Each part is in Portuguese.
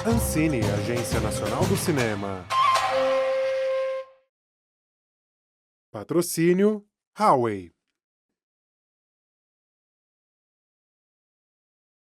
Ancine, Agência Nacional do Cinema. Patrocínio Huawei.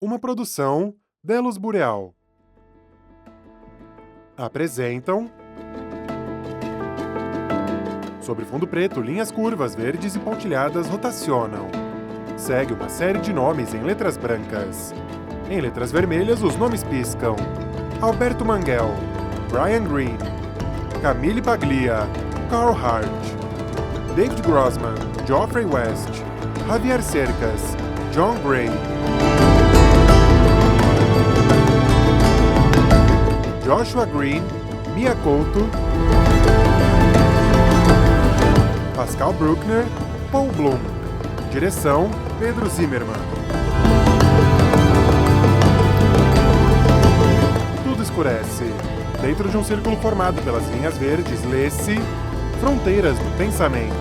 Uma produção Delos Boreal. Apresentam... Sobre fundo preto, linhas curvas, verdes e pontilhadas rotacionam. Segue uma série de nomes em letras brancas. Em letras vermelhas, os nomes piscam. Alberto Manguel, Brian Green, Camille Paglia, Carl Hart, David Grossman, Geoffrey West, Javier Cercas, John Gray, Joshua Green, Mia Couto, Pascal Bruckner, Paul Bloom. Direção, Pedro Zimmermann. Tudo escurece. Dentro de um círculo formado pelas linhas verdes, lê-se Fronteiras do Pensamento.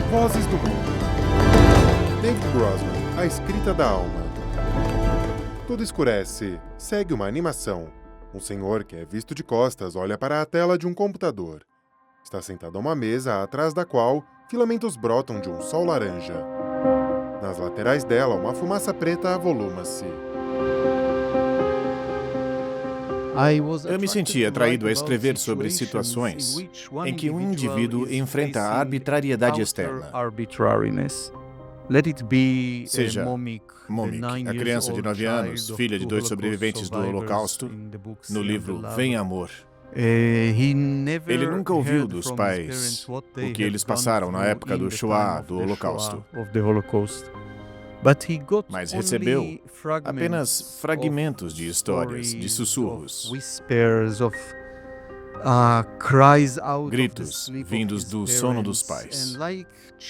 Vozes do Mundo. David Grossman, A Escrita da Alma. Tudo escurece. Segue uma animação. Um senhor que é visto de costas olha para a tela de um computador. Está sentado a uma mesa atrás da qual filamentos brotam de um sol laranja. Nas laterais dela, uma fumaça preta avoluma-se. Eu me senti atraído a escrever sobre situações em que um indivíduo enfrenta a arbitrariedade externa. Seja Momik, a criança de 9 anos, filha de 2 sobreviventes do Holocausto, no livro Vem Amor. Ele nunca ouviu dos pais o que eles passaram na época do Shoah, do Holocausto. Mas recebeu apenas fragmentos de histórias, de sussurros, gritos vindos do sono dos pais.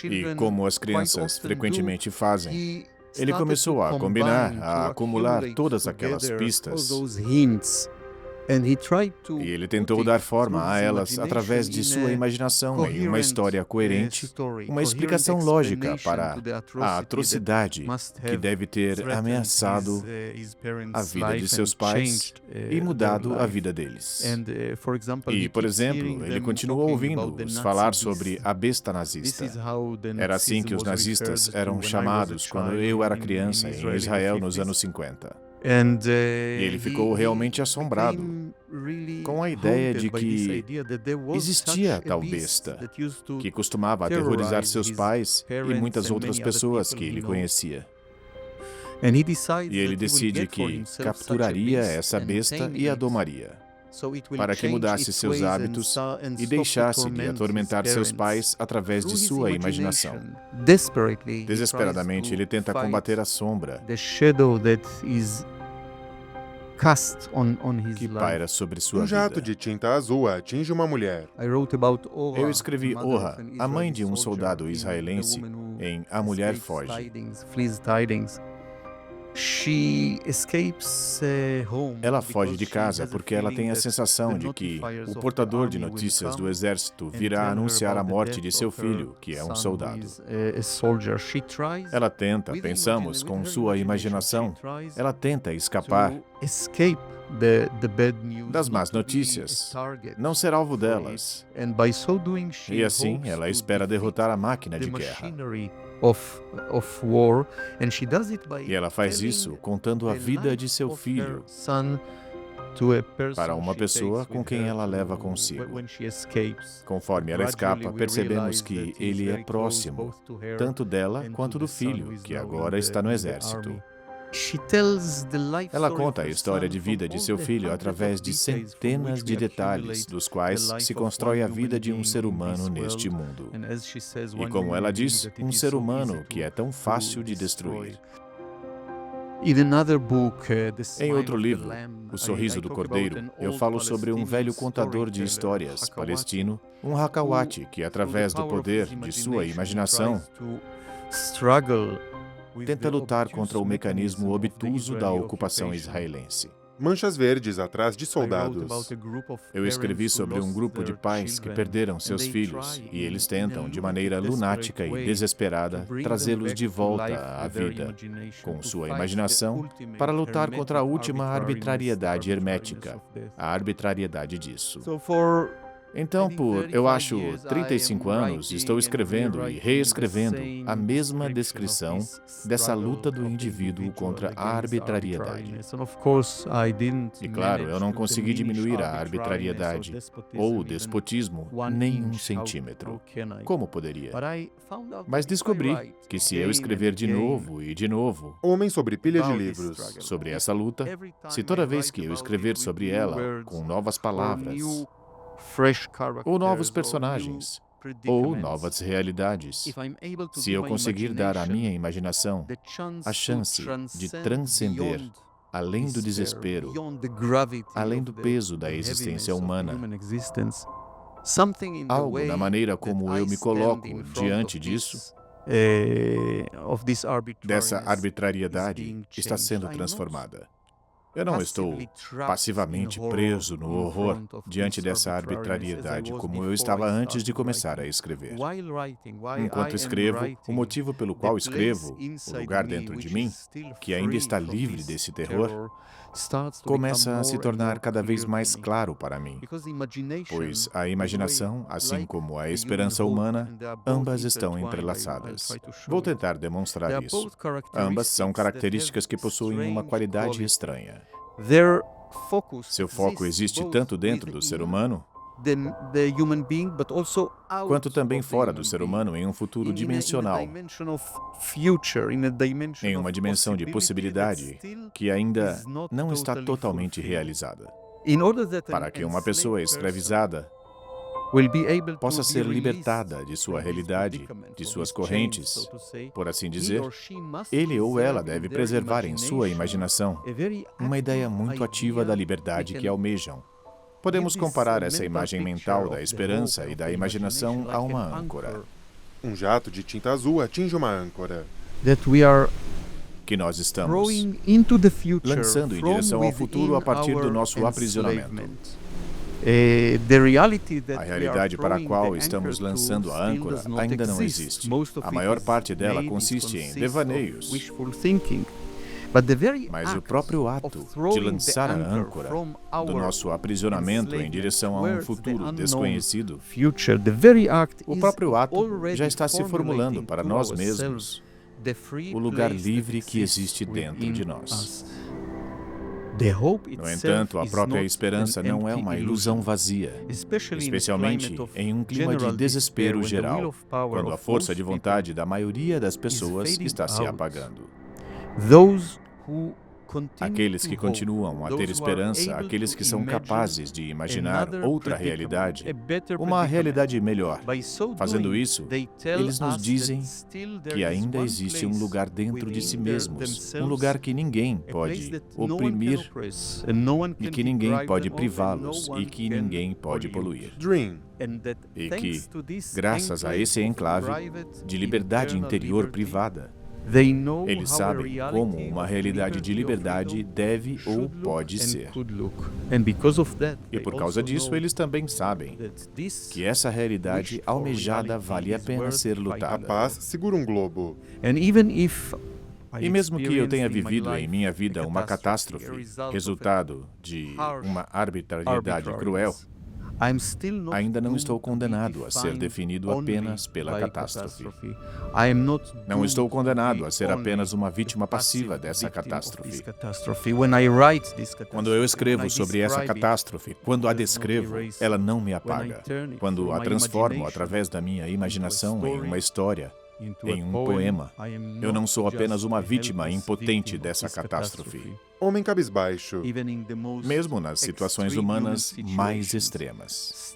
E como as crianças frequentemente fazem, ele começou a combinar, a acumular todas aquelas pistas. E ele tentou dar forma a elas através de sua imaginação em uma história coerente, uma explicação lógica para a atrocidade que deve ter ameaçado a vida de seus pais e mudado a vida deles. E, por exemplo, ele continuou ouvindo-os falar sobre a besta nazista. Era assim que os nazistas eram chamados quando eu era criança em Israel nos anos 50. E ele ficou realmente assombrado com a ideia de que existia tal besta que costumava aterrorizar seus pais e muitas outras pessoas que ele conhecia. E ele decide que capturaria essa besta e a domaria, para que mudasse seus hábitos e deixasse de atormentar seus pais através de sua imaginação. Desesperadamente, ele tenta combater a sombra que paira sobre sua vida. Um jato de tinta azul atinge uma mulher. Eu escrevi Orra, a mãe de um soldado israelense, em A Mulher Foge. Ela foge de casa porque ela tem a sensação de que o portador de notícias do exército virá anunciar a morte de seu filho, que é um soldado. Ela tenta, pensamos, com sua imaginação, ela tenta escapar das más notícias, não ser alvo delas. E assim, ela espera derrotar a máquina de guerra. E ela faz isso contando a vida de seu filho para uma pessoa com quem ela leva consigo. Conforme ela escapa, percebemos que ele é próximo, tanto dela quanto do filho, que agora está no exército. Ela conta a história de vida de seu filho através de centenas de detalhes, dos quais se constrói a vida de um ser humano neste mundo. E como ela diz, um ser humano que é tão fácil de destruir. Em outro livro, O Sorriso do Cordeiro, eu falo sobre um velho contador de histórias palestino, um Hakawati, que através do poder de sua imaginação tenta lutar contra o mecanismo obtuso da ocupação israelense. Manchas verdes atrás de soldados. Eu escrevi sobre um grupo de pais que perderam seus filhos e eles tentam, de maneira lunática e desesperada, trazê-los de volta à vida, com sua imaginação, para lutar contra a última arbitrariedade hermética, a arbitrariedade disso. Então, eu acho, 35 anos, estou escrevendo e reescrevendo a mesma descrição dessa luta do indivíduo contra a arbitrariedade. E claro, eu não consegui diminuir a arbitrariedade ou o despotismo nem um centímetro. Como poderia? Mas descobri que se eu escrever de novo e de novo Homem sobre pilha de livros. sobre essa luta, se toda vez que eu escrever sobre ela com novas palavras, ou novos personagens, ou novas realidades, se eu conseguir dar à minha imaginação a chance de transcender além do desespero, além do peso da existência humana, algo na maneira como eu me coloco diante disso, dessa arbitrariedade, está sendo transformada. Eu não estou passivamente preso no horror diante dessa arbitrariedade como eu estava antes de começar a escrever. Enquanto escrevo, o motivo pelo qual escrevo, o lugar dentro de mim, que ainda está livre desse terror, começa a se tornar cada vez mais claro para mim, pois a imaginação, assim como a esperança humana, ambas estão entrelaçadas. Vou tentar demonstrar isso. Ambas são características que possuem uma qualidade estranha. Seu foco existe tanto dentro do ser humano, quanto também fora do ser humano em um futuro dimensional, em uma dimensão de possibilidade que ainda não está totalmente realizada. Para que uma pessoa escravizada possa ser libertada de sua realidade, de suas correntes, por assim dizer, ele ou ela deve preservar em sua imaginação uma ideia muito ativa da liberdade que almejam. Podemos comparar essa imagem mental da esperança e da imaginação a uma âncora. Um jato de tinta azul atinge uma âncora. Que nós estamos lançando em direção ao futuro a partir do nosso aprisionamento. A realidade para a qual estamos lançando a âncora ainda não existe. A maior parte dela consiste em devaneios. Mas o próprio ato de lançar a âncora do nosso aprisionamento em direção a um futuro desconhecido, o próprio ato já está se formulando para nós mesmos o lugar livre que existe dentro de nós. No entanto, a própria esperança não é uma ilusão vazia, especialmente em um clima de desespero geral, quando a força de vontade da maioria das pessoas está se apagando. Aqueles que continuam a ter esperança, aqueles que são capazes de imaginar outra realidade, uma realidade melhor. Fazendo isso, eles nos dizem que ainda existe um lugar dentro de si mesmos, um lugar que ninguém pode oprimir e que ninguém pode privá-los e que ninguém pode poluir. E que, graças a esse enclave de liberdade interior privada, eles sabem como uma realidade de liberdade deve ou pode ser. E por causa disso, eles também sabem que essa realidade almejada vale a pena ser lutada. A paz segura um globo. E mesmo que eu tenha vivido em minha vida uma catástrofe, resultado de uma arbitrariedade cruel, ainda não estou condenado a ser definido apenas pela catástrofe. Não estou condenado a ser apenas uma vítima passiva dessa catástrofe. Quando eu escrevo sobre essa catástrofe, quando a descrevo, ela não me apaga. Quando a transformo através da minha imaginação em uma história, em um poema, eu não sou apenas uma vítima impotente dessa catástrofe. Homem cabisbaixo. Mesmo nas situações humanas mais extremas.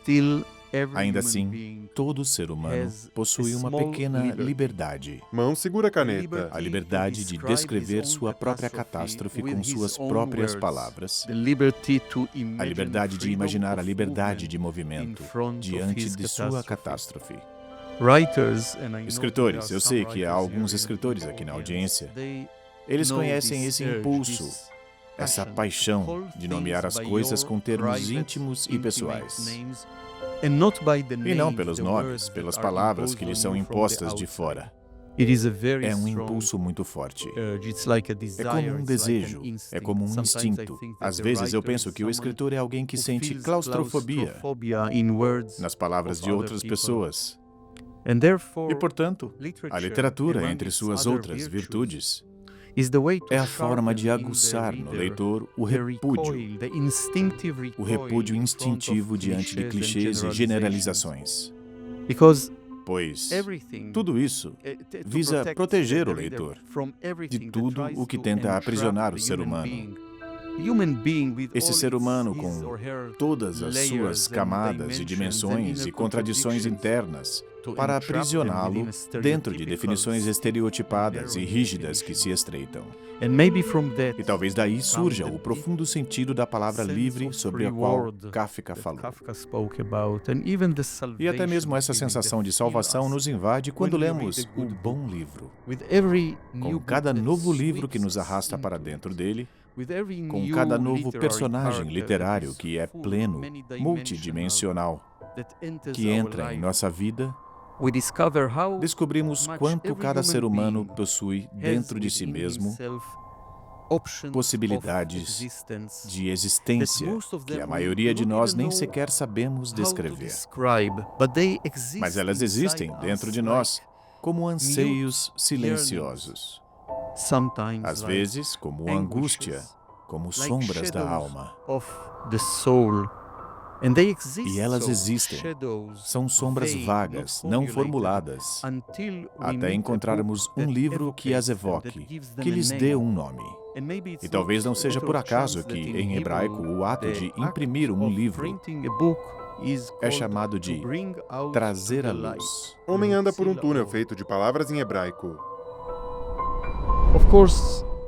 Ainda assim, todo ser humano possui uma pequena liberdade. Mão segura a caneta. A liberdade de descrever sua própria catástrofe com suas próprias palavras. A liberdade de imaginar a liberdade de movimento diante de sua catástrofe. Escritores, eu sei que há alguns escritores aqui na audiência. Eles conhecem esse impulso essa paixão de nomear as coisas com termos íntimos e pessoais. E não pelos nomes, pelas palavras que lhes são impostas de fora. É um impulso muito forte. É como um desejo, é como um instinto. Às vezes eu penso que o escritor é alguém que sente claustrofobia nas palavras de outras pessoas. E, portanto, a literatura, entre suas outras virtudes, é a forma de aguçar no leitor o repúdio instintivo diante de clichês e generalizações. Pois tudo isso visa proteger o leitor de tudo o que tenta aprisionar o ser humano. Esse ser humano com todas as suas camadas e dimensões e contradições internas para aprisioná-lo dentro de definições estereotipadas e rígidas que se estreitam. E talvez daí surja o profundo sentido da palavra livre sobre a qual Kafka falou. E até mesmo essa sensação de salvação nos invade quando lemos o bom livro. Com cada novo livro que nos arrasta para dentro dele, com cada novo personagem literário que é pleno, multidimensional, que entra em nossa vida, descobrimos quanto cada ser humano possui dentro de si mesmo possibilidades de existência que a maioria de nós nem sequer sabemos descrever. Mas elas existem dentro de nós como anseios silenciosos. Às vezes, como angústia, como sombras da alma. E elas existem. São sombras vagas, não formuladas, até encontrarmos um livro que as evoque, que lhes dê um nome. E talvez não seja por acaso que, em hebraico, o ato de imprimir um livro é chamado de trazer à luz. Homem anda por um túnel feito de palavras em hebraico.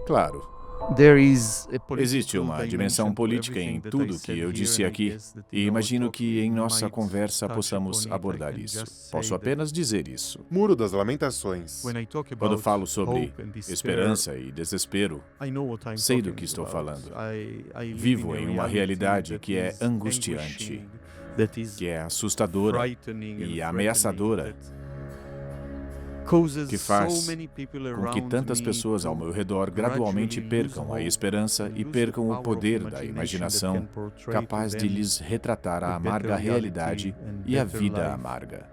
Claro, existe uma dimensão política em tudo que eu disse aqui, e imagino que em nossa conversa possamos abordar isso. Posso apenas dizer isso. Muro das Lamentações. Quando falo sobre esperança e desespero, sei do que estou falando. Vivo em uma realidade que é angustiante, que é assustadora e ameaçadora, que faz com que tantas pessoas ao meu redor gradualmente percam a esperança e percam o poder da imaginação capaz de lhes retratar a amarga realidade e a vida amarga.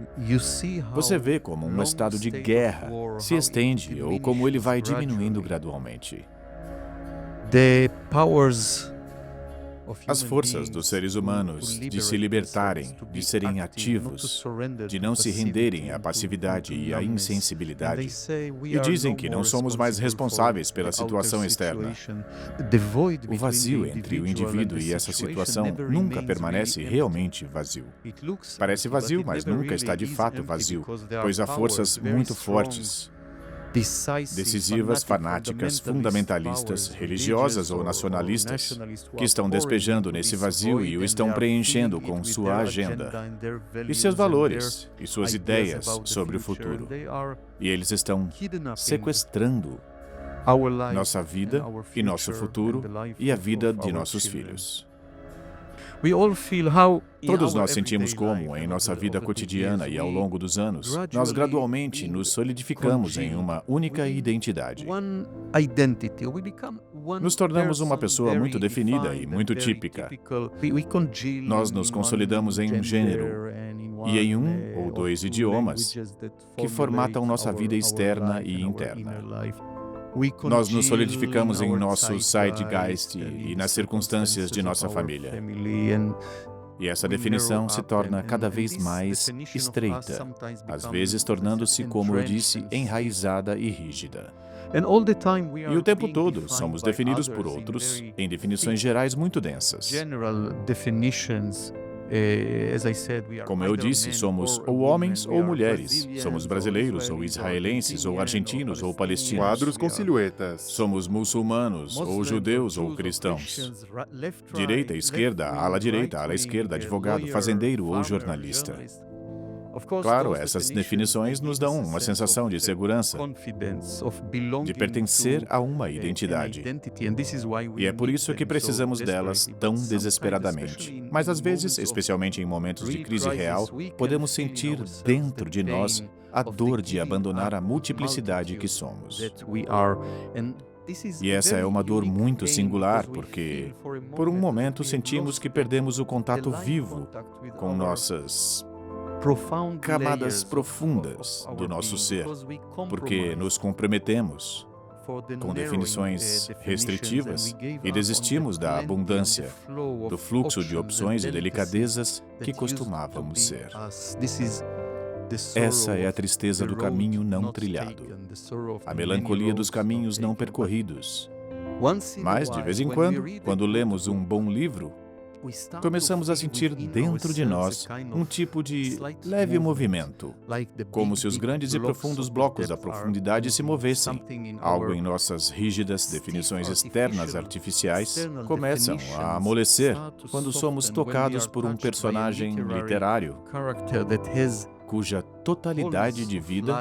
Você vê como um estado de guerra se estende ou como ele vai diminuindo gradualmente. As forças dos seres humanos de se libertarem, de serem ativos, de não se renderem à passividade e à insensibilidade, e dizem que não somos mais responsáveis pela situação externa. O vazio entre o indivíduo e essa situação nunca permanece realmente vazio. Parece vazio, mas nunca está de fato vazio, pois há forças muito fortes, decisivas, fanáticas, fundamentalistas, religiosas ou nacionalistas, que estão despejando nesse vazio e o estão preenchendo com sua agenda, e seus valores, e suas ideias sobre o futuro. E eles estão sequestrando nossa vida e nosso futuro e a vida de nossos filhos. Todos nós sentimos como, em nossa vida cotidiana e ao longo dos anos, nós gradualmente nos solidificamos em uma única identidade. Nos tornamos uma pessoa muito definida e muito típica. Nós nos consolidamos em um gênero e em um ou dois idiomas que formatam nossa vida externa e interna. Nós nos solidificamos em nosso zeitgeist e nas circunstâncias de nossa família. E essa definição se torna cada vez mais estreita, às vezes tornando-se, como eu disse, enraizada e rígida. E o tempo todo somos definidos por outros em definições gerais muito densas. Como eu disse, somos ou homens ou mulheres, somos brasileiros ou israelenses ou argentinos ou palestinos. Quadros com silhuetas. Somos muçulmanos ou judeus ou cristãos. Direita, esquerda, ala direita, ala esquerda, advogado, fazendeiro ou jornalista. Claro, essas definições nos dão uma sensação de segurança, de pertencer a uma identidade. E é por isso que precisamos delas tão desesperadamente. Mas às vezes, especialmente em momentos de crise real, podemos sentir dentro de nós a dor de abandonar a multiplicidade que somos. E essa é uma dor muito singular, porque, por um momento, sentimos que perdemos o contato vivo com nossas camadas profundas do nosso ser, porque nos comprometemos com definições restritivas e desistimos da abundância, do fluxo de opções e delicadezas que costumávamos ser. Essa é a tristeza do caminho não trilhado, a melancolia dos caminhos não percorridos. Mas, de vez em quando lemos um bom livro, começamos a sentir dentro de nós um tipo de leve movimento, como se os grandes e profundos blocos da profundidade se movessem. Algo em nossas rígidas definições externas artificiais começam a amolecer quando somos tocados por um personagem literário cuja totalidade de vida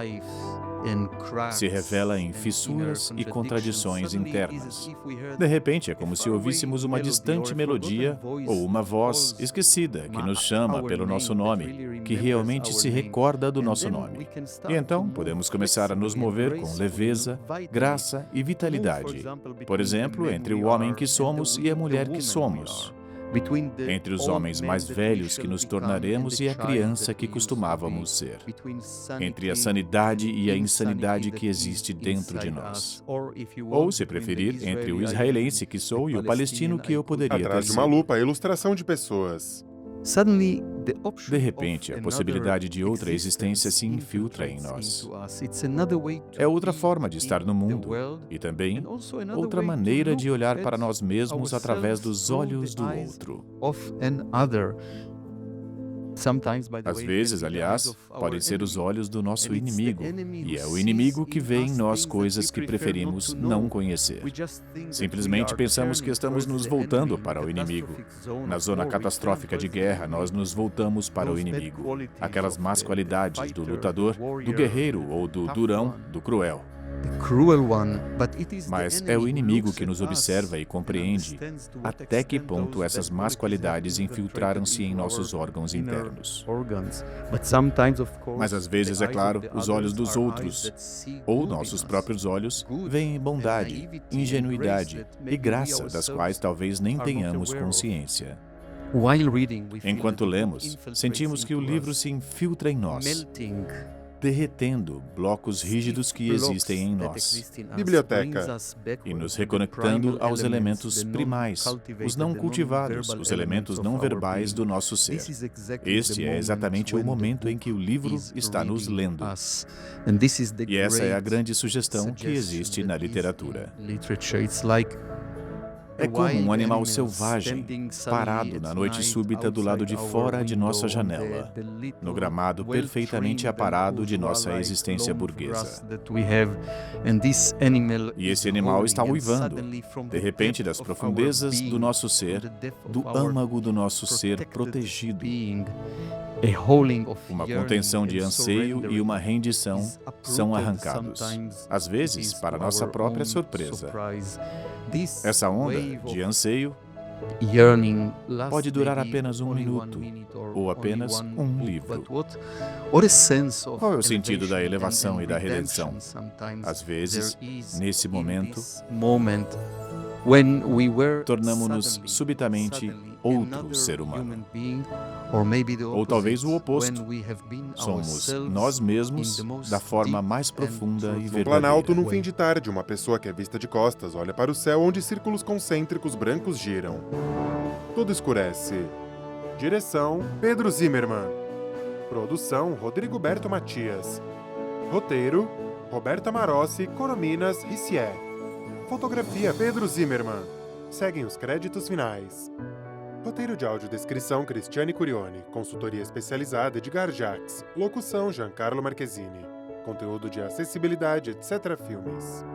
se revela em fissuras e contradições internas. De repente, é como se ouvíssemos uma distante melodia ou uma voz esquecida que nos chama pelo nosso nome, que realmente se recorda do nosso nome. E então, podemos começar a nos mover com leveza, graça e vitalidade. Por exemplo, entre o homem que somos e a mulher que somos. Entre os homens mais velhos que nos tornaremos e a criança que costumávamos ser. Entre a sanidade e a insanidade que existe dentro de nós. Ou, se preferir, entre o israelense que sou e o palestino que eu poderia ter sido. Atrás de uma lupa, a ilustração de pessoas. De repente, a possibilidade de outra existência se infiltra em nós. É outra forma de estar no mundo e também outra maneira de olhar para nós mesmos através dos olhos do outro. Às vezes, aliás, podem ser os olhos do nosso inimigo, e é o inimigo que vê em nós coisas que preferimos não conhecer. Simplesmente pensamos que estamos nos voltando para o inimigo. Na zona catastrófica de guerra, nós nos voltamos para o inimigo. Aquelas más qualidades do lutador, do guerreiro ou do durão, do cruel. Mas é o inimigo que nos observa e compreende até que ponto essas más qualidades infiltraram-se em nossos órgãos internos. Mas às vezes, é claro, os olhos dos outros, ou nossos próprios olhos, veem bondade, ingenuidade e graça das quais talvez nem tenhamos consciência. Enquanto lemos, sentimos que o livro se infiltra em nós, derretendo blocos rígidos que existem em nós. Biblioteca. E nos reconectando aos elementos primais, os não cultivados, os elementos não verbais do nosso ser. Este é exatamente o momento em que o livro está nos lendo. E essa é a grande sugestão que existe na literatura. É como um animal selvagem, parado na noite súbita do lado de fora de nossa janela, no gramado perfeitamente aparado de nossa existência burguesa. E esse animal está uivando, de repente, das profundezas do nosso ser, do âmago do nosso ser protegido. Uma contenção de anseio e uma rendição são arrancados, às vezes para nossa própria surpresa. Essa onda de anseio pode durar apenas um minuto ou apenas um livro. Qual é o sentido da elevação e da redenção? Às vezes, nesse momento, tornamos-nos subitamente outro ser humano. Ou talvez o oposto. Somos nós mesmos da forma mais profunda e verdadeira. No Planalto, num fim de tarde, uma pessoa que é vista de costas olha para o céu onde círculos concêntricos brancos giram. Tudo escurece. Direção: Pedro Zimmermann. Produção: Rodrigo Berto Matias. Roteiro: Roberta Marossi, Corominas, Rissier. Fotografia: Pedro Zimmermann. Seguem os créditos finais. Roteiro de audiodescrição Cristiane Curioni. Consultoria especializada Edgar Jacques. Locução Giancarlo Marchesini. Conteúdo de acessibilidade, etc. Filmes.